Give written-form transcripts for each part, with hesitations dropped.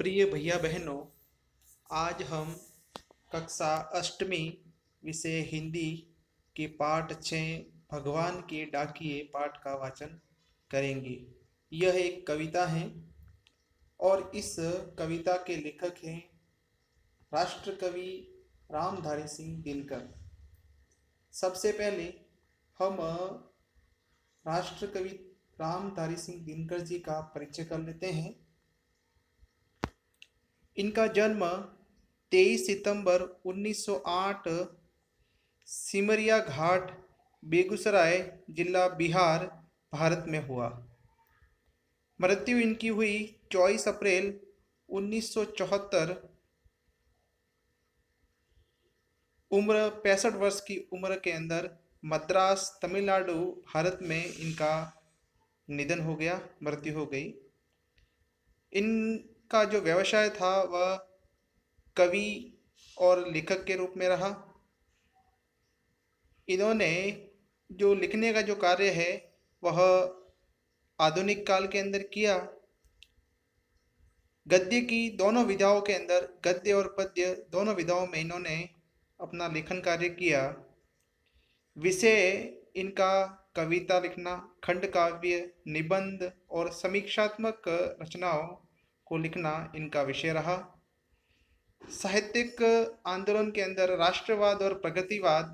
प्रिय भैया बहनों, आज हम कक्षा अष्टमी विषय हिंदी के पाठ 6 भगवान के डाकिए पाठ का वाचन करेंगे। यह एक कविता है और इस कविता के लेखक हैं राष्ट्र कवि रामधारी सिंह दिनकर। सबसे पहले हम राष्ट्र कवि रामधारी सिंह दिनकर जी का परिचय कर लेते हैं। इनका जन्म 23 सितंबर 1908 सिमरिया घाट, बेगूसराय जिला, बिहार, भारत में हुआ। मृत्यु इनकी हुई 24 अप्रैल 1974, उम्र 65 वर्ष की उम्र के अंदर मद्रास, तमिलनाडु, भारत में इनका निधन हो गया, मृत्यु हो गई। इनका जो व्यवसाय था वह कवि और लेखक के रूप में रहा। इन्होंने जो लिखने का जो कार्य है वह आधुनिक काल के अंदर किया। गद्य की दोनों विधाओं के अंदर, गद्य और पद्य दोनों विधाओं में इन्होंने अपना लेखन कार्य किया। विषय इनका कविता लिखना, खंड काव्य, निबंध और समीक्षात्मक रचनाओं को लिखना इनका विषय रहा। साहित्यिक आंदोलन के अंदर राष्ट्रवाद और प्रगतिवाद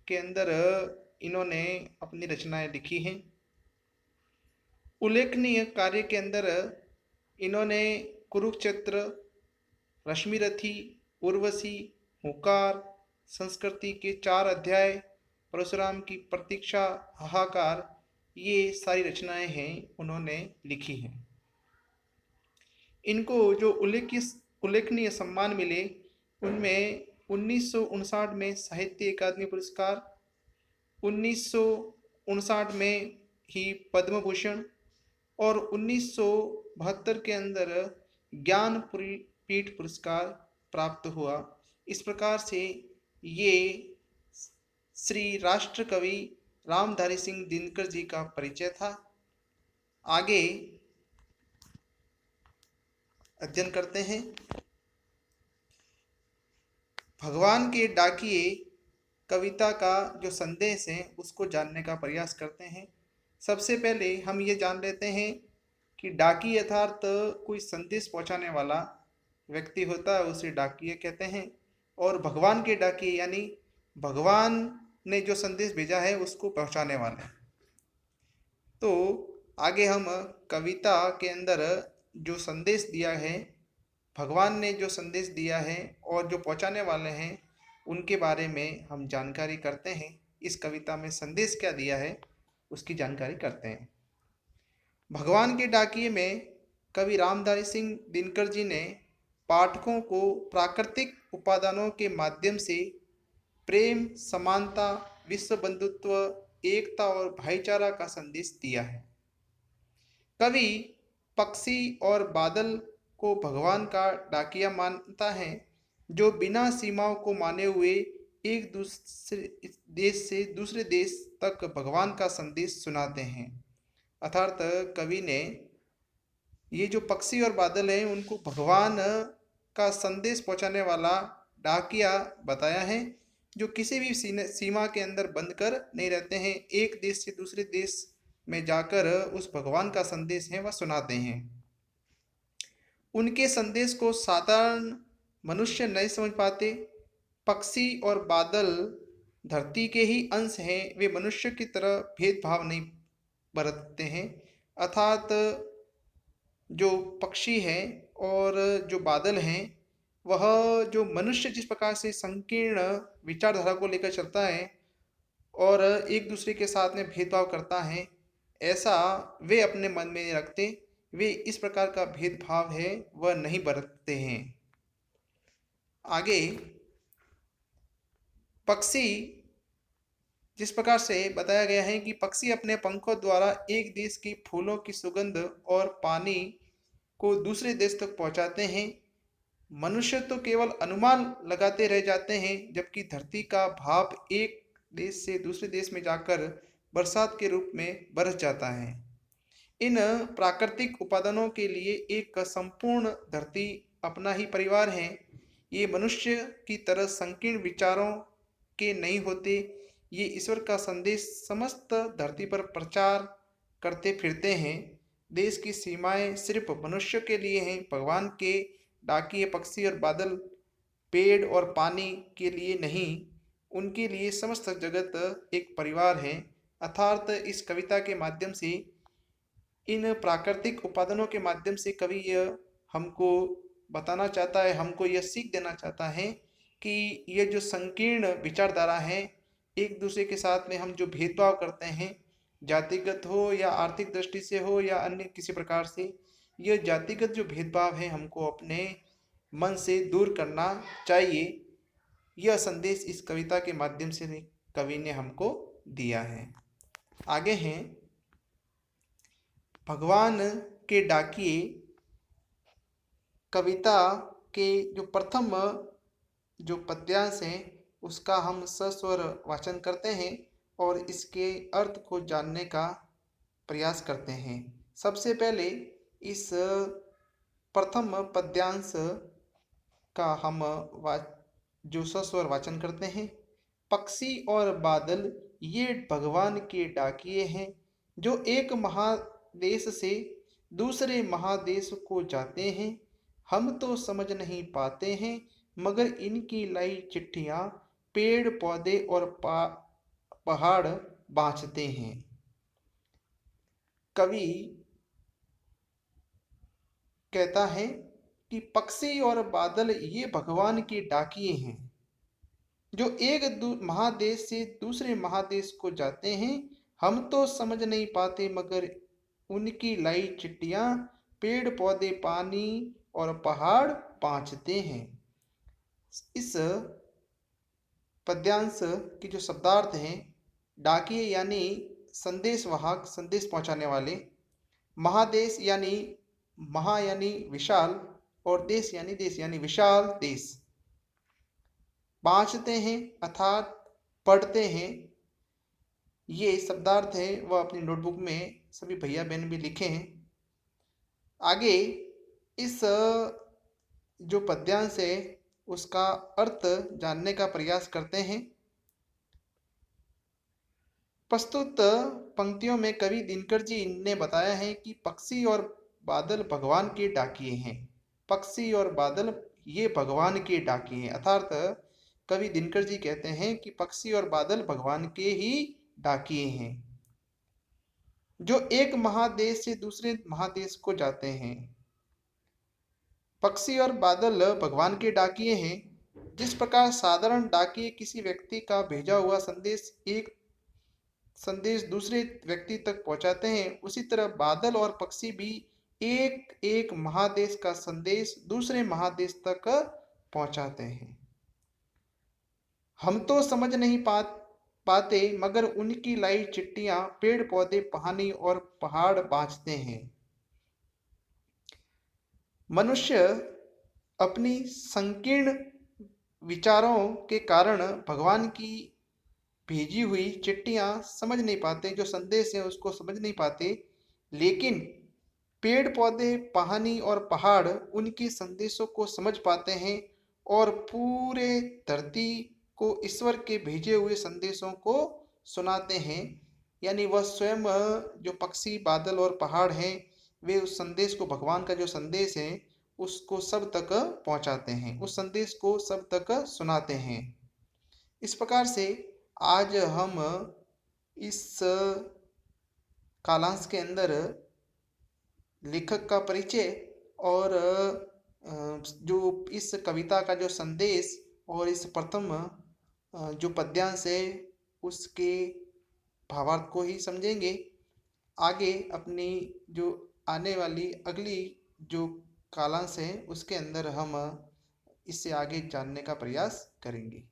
के अंदर इन्होंने अपनी रचनाएं लिखी हैं। उल्लेखनीय कार्य के अंदर इन्होंने कुरुक्षेत्र, रश्मिरथी, उर्वशी, हुंकार, संस्कृति के 4 अध्याय, परशुराम की प्रतीक्षा, हाहाकार, ये सारी रचनाएं हैं उन्होंने लिखी हैं। इनको जो उल्लेखनीय सम्मान मिले उनमें 1959 में साहित्य अकादमी पुरस्कार, 1959 में ही पद्म भूषण और 1972 के अंदर ज्ञानपीठ पुरस्कार प्राप्त हुआ। इस प्रकार से ये श्री राष्ट्र कवि रामधारी सिंह दिनकर जी का परिचय था। आगे अध्ययन करते हैं। भगवान के डाकिए कविता का जो संदेश है उसको जानने का प्रयास करते हैं। सबसे पहले हम ये जान लेते हैं कि डाकी यथार्थ कोई संदेश पहुंचाने वाला व्यक्ति होता है, उसे डाकिए कहते हैं। और भगवान के डाकिए यानी भगवान ने जो संदेश भेजा है उसको पहुंचाने वाले। तो आगे हम कविता के अंदर जो संदेश दिया है, भगवान ने जो संदेश दिया है और जो पहुंचाने वाले हैं उनके बारे में हम जानकारी करते हैं। इस कविता में संदेश क्या दिया है उसकी जानकारी करते हैं। भगवान के डाकिए में कवि रामधारी सिंह दिनकर जी ने पाठकों को प्राकृतिक उपादानों के माध्यम से प्रेम, समानता, विश्व बंधुत्व, एकता और भाईचारा का संदेश दिया है। कवि पक्षी और बादल को भगवान का डाकिया मानता है, जो बिना सीमाओं को माने हुए एक दूसरे देश से दूसरे देश तक भगवान का संदेश सुनाते हैं। अर्थात कवि ने ये जो पक्षी और बादल हैं उनको भगवान का संदेश पहुंचाने वाला डाकिया बताया है, जो किसी भी सीमा के अंदर बंद कर नहीं रहते हैं, एक देश से दूसरे देश में जाकर उस भगवान का संदेश है वह सुनाते हैं। उनके संदेश को साधारण मनुष्य नहीं समझ पाते। पक्षी और बादल धरती के ही अंश हैं, वे मनुष्य की तरह भेदभाव नहीं बरतते हैं। अर्थात जो पक्षी हैं और जो बादल हैं वह जो मनुष्य जिस प्रकार से संकीर्ण विचारधारा को लेकर चलता है और एक दूसरे के साथ में भेदभाव करता है, ऐसा वे अपने मन में नहीं रखते। वे इस प्रकार का भेदभाव है वह नहीं बरतते हैं। आगे पक्षी जिस प्रकार से बताया गया है कि पक्षी अपने पंखों द्वारा एक देश की फूलों की सुगंध और पानी को दूसरे देश तक पहुंचाते हैं। मनुष्य तो केवल अनुमान लगाते रह जाते हैं, जबकि धरती का भाप एक देश से दूसरे देश में जाकर बरसात के रूप में बरस जाता है। इन प्राकृतिक उपादानों के लिए एक संपूर्ण धरती अपना ही परिवार है। ये मनुष्य की तरह संकीर्ण विचारों के नहीं होते। ये ईश्वर का संदेश समस्त धरती पर प्रचार करते फिरते हैं। देश की सीमाएं सिर्फ मनुष्य के लिए हैं। भगवान के डाकिए पक्षी और बादल पेड़ और पानी के लिए नहीं, उनके लिए समस्त जगत एक परिवार है। अर्थात इस कविता के माध्यम से, इन प्राकृतिक उपादानों के माध्यम से कवि यह हमको बताना चाहता है, हमको यह सीख देना चाहता है कि ये जो संकीर्ण विचारधारा है, एक दूसरे के साथ में हम जो भेदभाव करते हैं, जातिगत हो या आर्थिक दृष्टि से हो या अन्य किसी प्रकार से, यह जातिगत जो भेदभाव है हमको अपने मन से दूर करना चाहिए। यह संदेश इस कविता के माध्यम से कवि ने हमको दिया है। आगे हैं भगवान के डाकिए कविता के जो प्रथम जो पद्यांश हैं उसका हम सस्वर वाचन करते हैं और इसके अर्थ को जानने का प्रयास करते हैं। सबसे पहले इस प्रथम पद्यांश का हम जो सस्वर वाचन करते हैं। पक्षी और बादल ये भगवान के डाकिए हैं, जो एक महादेश से दूसरे महादेश को जाते हैं। हम तो समझ नहीं पाते हैं, मगर इनकी लाई चिट्ठियां पेड़ पौधे और पहाड़ बाँचते हैं। कवि कहता है कि पक्षी और बादल ये भगवान के डाकिए हैं, जो एक महादेश से दूसरे महादेश को जाते हैं। हम तो समझ नहीं पाते, मगर उनकी लाई चिट्ठियां पेड़ पौधे पानी और पहाड़ बाँचते हैं। इस पद्यांश की जो शब्दार्थ हैं, डाकिए यानी संदेश वाहक, संदेश पहुंचाने वाले। महादेश यानी महा यानी विशाल और देश यानी देश यानी विशाल देश। बाँचते हैं अर्थात पढ़ते हैं। ये शब्दार्थ है वह अपनी नोटबुक में सभी भैया बहन भी लिखे हैं। आगे इस जो पद्यांश है उसका अर्थ जानने का प्रयास करते हैं। प्रस्तुत पंक्तियों में कवि दिनकर जी ने बताया है कि पक्षी और बादल भगवान के डाकिए हैं। पक्षी और बादल ये भगवान के डाकिए हैं, अर्थात कवि दिनकर जी कहते हैं कि पक्षी और बादल भगवान के ही डाकिए हैं, जो एक महादेश से दूसरे महादेश को जाते हैं। पक्षी और बादल भगवान के डाकिए हैं। जिस प्रकार साधारण डाकिए किसी व्यक्ति का भेजा हुआ संदेश दूसरे व्यक्ति तक पहुंचाते हैं, उसी तरह बादल और पक्षी भी एक एक महादेश का संदेश दूसरे महादेश तक पहुंचाते हैं। हम तो समझ नहीं पाते, मगर उनकी लाई चिट्ठियां पेड़ पौधे पानी और पहाड़ बाँचते हैं। मनुष्य अपनी संकीर्ण विचारों के कारण भगवान की भेजी हुई चिट्ठियां समझ नहीं पाते, जो संदेश है उसको समझ नहीं पाते, लेकिन पेड़ पौधे पानी और पहाड़ उनके संदेशों को समझ पाते हैं और पूरे धरती को ईश्वर के भेजे हुए संदेशों को सुनाते हैं। यानी वह स्वयं जो पक्षी बादल और पहाड़ हैं, वे उस संदेश को, भगवान का जो संदेश है उसको सब तक पहुंचाते हैं, उस संदेश को सब तक सुनाते हैं। इस प्रकार से आज हम इस कालांश के अंदर लेखक का परिचय और जो इस कविता का जो संदेश और इस प्रथम जो पद्यांश है उसके भावार्थ को ही समझेंगे। आगे अपनी जो आने वाली अगली जो कालांश है उसके अंदर हम इससे आगे जानने का प्रयास करेंगे।